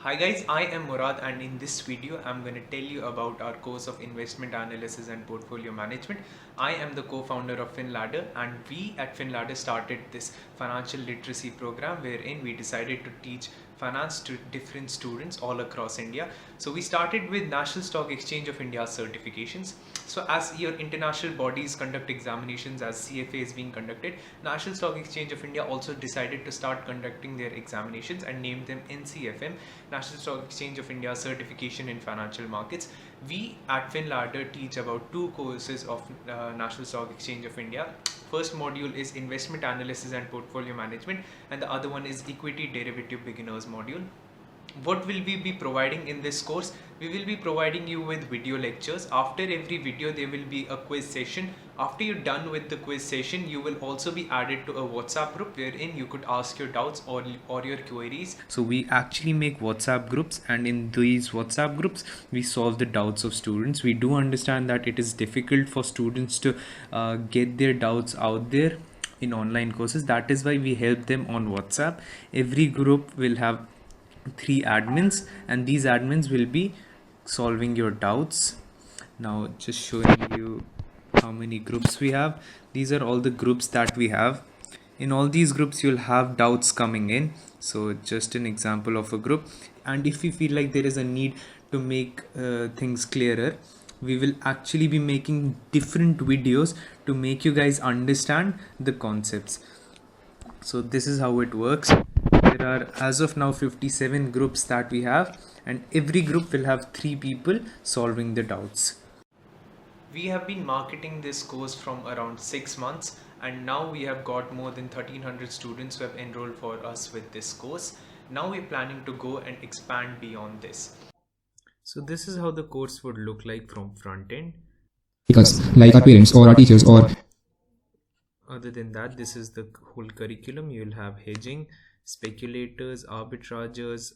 Hi guys, I am Murad and in this video I'm going to tell you about our course of investment analysis and portfolio management. I am the co-founder of FinLadder and we at FinLadder started this financial literacy program wherein we decided to teach finance to different students all across India. So we started with National Stock Exchange of India's certifications. So as your international bodies conduct examinations, as CFA is being conducted, National Stock Exchange of India also decided to start conducting their examinations and named them NCFM, National Stock Exchange of India Certification in Financial Markets. We at FinLadder teach about two courses of National Stock Exchange of India. First module is Investment Analysis and Portfolio Management and the other one is Equity Derivative Beginners module. What will we be providing in this course? We will be providing you with video lectures. After every video there will be a quiz session. After you're done with the quiz session, you will also be added to a WhatsApp group wherein you could ask your doubts or your queries. So we actually make WhatsApp groups, and in these WhatsApp groups we solve the doubts of students. We do understand that it is difficult for students to get their doubts out there in online courses. That is why we help them on WhatsApp. Every group will have 3 admins and these admins will be solving your doubts. Now just showing you how many groups we have. These are all the groups that we have. In all these groups you'll have doubts coming in. So just an example of a group, and if we feel like there is a need to make things clearer, we will actually be making different videos to make you guys understand the concepts. So this is how it works. There are as of now 57 groups that we have, and every group will have 3 people solving the doubts. We have been marketing this course from around 6 months, and now we have got more than 1300 students who have enrolled for us with this course. Now we're planning to go and expand beyond this. So this is how the course would look like from front end. Because like our parents or our teachers or other than that, this is the whole curriculum. You'll have hedging, speculators, arbitrageurs,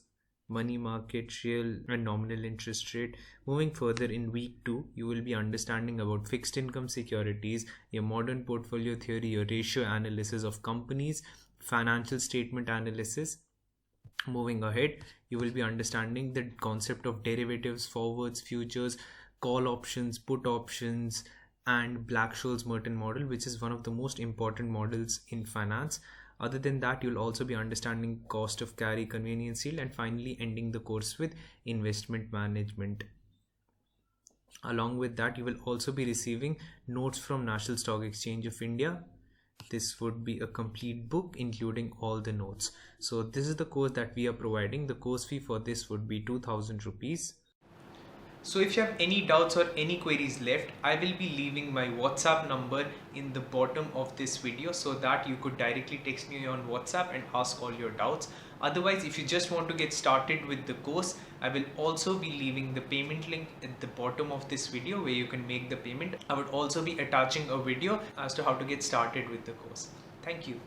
money market, real and nominal interest rate. Moving further, in week 2 you will be understanding about fixed income securities, your modern portfolio theory, your ratio analysis of companies, financial statement analysis. Moving ahead, you will be understanding the concept of derivatives, forwards, futures, call options, put options, and Black-Scholes Merton model, which is one of the most important models in finance. Other than that, you'll also be understanding cost of carry, convenience yield, and finally ending the course with investment management. Along with that, you will also be receiving notes from National Stock Exchange of India. This would be a complete book including all the notes. So this is the course that we are providing. The course fee for this would be 2000 rupees. So if you have any doubts or any queries left, I will be leaving my WhatsApp number in the bottom of this video so that you could directly text me on WhatsApp and ask all your doubts. Otherwise, if you just want to get started with the course, I will also be leaving the payment link at the bottom of this video where you can make the payment. I would also be attaching a video as to how to get started with the course. Thank you.